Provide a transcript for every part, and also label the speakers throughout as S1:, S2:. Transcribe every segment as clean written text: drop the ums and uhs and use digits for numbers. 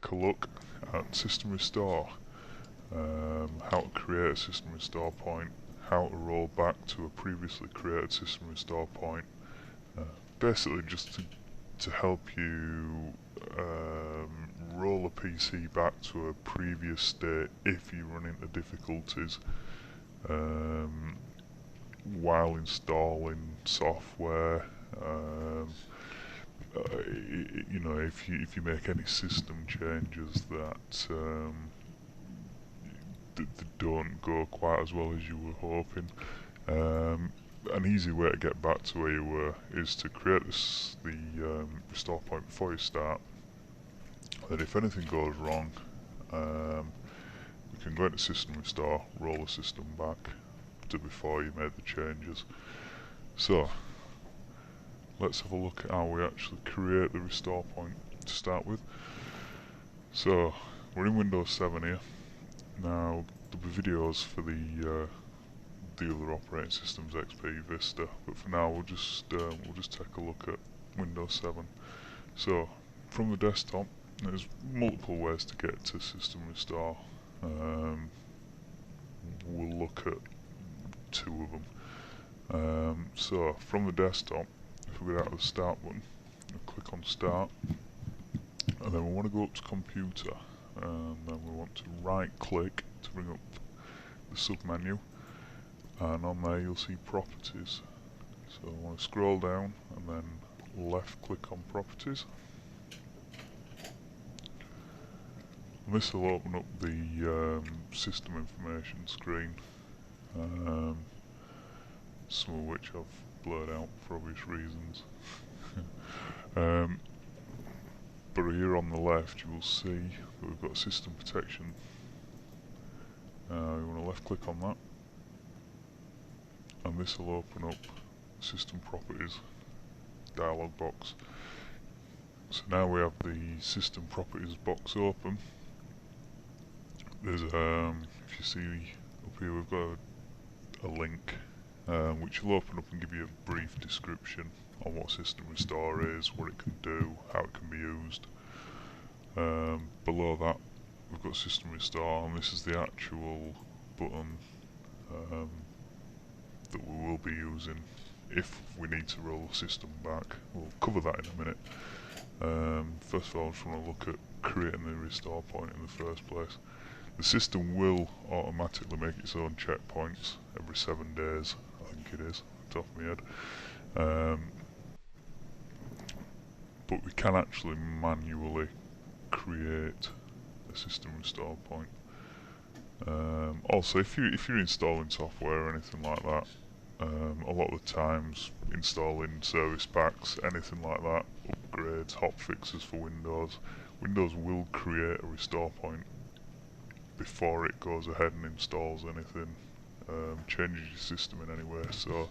S1: take a look at system restore, how to create a system restore point, how to roll back to a previously created system restore point, basically just to help you roll a PC back to a previous state if you run into difficulties while installing software. You know, if you make any system changes that that don't go quite as well as you were hoping. An easy way to get back to where you were is to create the restore point before you start. Then if anything goes wrong, we can go into system restore, roll the system back to before you made the changes. So let's have a look at how we actually create the restore point to start with. So we're in Windows 7 here. Now there'll be videos for the other operating systems, XP, Vista, but for now we'll just take a look at Windows 7. So from the desktop, there's multiple ways to get to system restore. We'll look at two of them. So from the desktop, if we get out of the start button, we'll click on start, and then we want to go up to computer, and then we want to right click to bring up the sub menu, and on there you'll see properties. So I want to scroll down and then left click on properties. And this will open up the system information screen, some of which I've blurred out for obvious reasons. But here on the left you will see that we've got system protection. You want to left click on that, and this will open up system properties dialog box. So now we have the system properties box open. There's if you see up here we've got a link which will open up and give you a brief description on what system restore is, what it can do, how it can be used. Below that we've got system restore, and this is the actual button that we will be using if we need to roll the system back. We'll cover that in a minute. First of all, I just want to look at creating the restore point in the first place. The system will automatically make its own checkpoints every 7 days, I think it is, off the top of my head. But we can actually manually create a system restore point. Also, if you're installing software or anything like that, a lot of the times installing service packs, anything like that, upgrades, hotfixes for Windows, Windows will create a restore point before it goes ahead and installs anything, changes your system in any way. So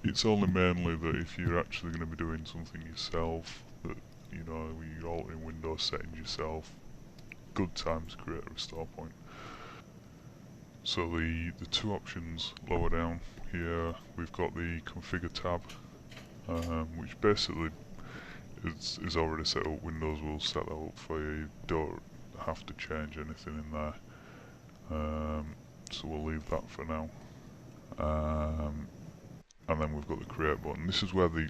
S1: it's only mainly that if you're actually going to be doing something yourself, that you know you're altering Windows settings yourself, good time to create a restore point. So the two options lower down here, we've got the configure tab, which basically is already set up. Windows will set that up for you. You don't have to change anything in there. So we'll leave that for now. And then we've got the create button. This is where the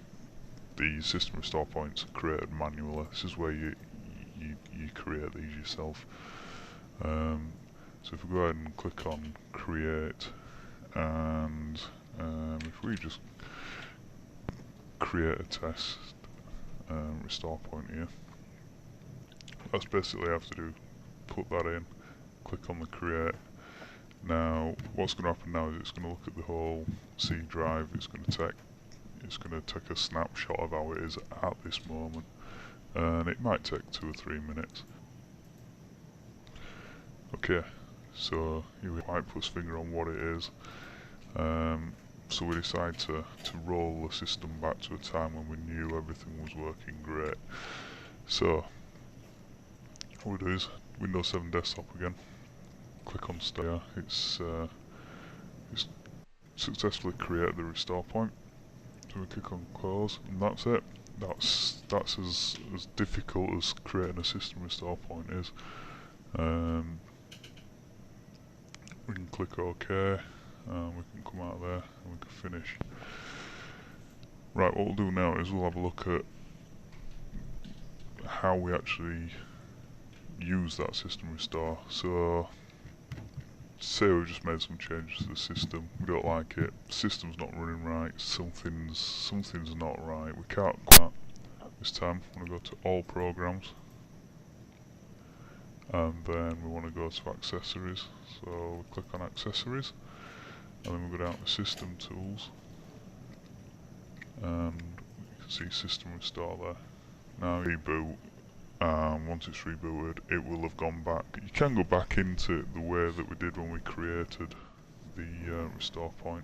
S1: system restore points are created manually. This is where you create these yourself. So if we go ahead and click on create, and if we just create a test restore point here, that's basically all I have to do. Put that in, click on the create. Now what's going to happen now is it's going to look at the whole C drive. It's going to take a snapshot of how it is at this moment, and it might take 2 or 3 minutes. Okay, so here we might put his finger on what it is. So we decide to roll the system back to a time when we knew everything was working great. So what we do is Windows 7 desktop again, click on start. It's successfully created the restore point. So we click on close, and that's it. that's as difficult as creating a system restore point is. We can click OK, and we can come out of there and we can finish. Right, what we'll do now is we'll have a look at how we actually use that system restore. So, say we've just made some changes to the system, we don't like it, system's not running right, something's not right, we can't quite. This time we want to go to all programs, and then we want to go to accessories. So we click on accessories, and then we go down to system tools, and you can see system restore there. Now reboot, and once it's rebooted it will have gone back. You can go back into the way that we did when we created the restore point,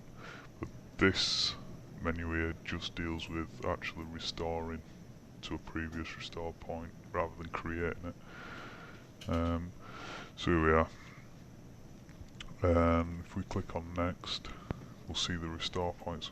S1: but this menu here just deals with actually restoring to a previous restore point rather than creating it. So here we are, and if we click on next we'll see the restore points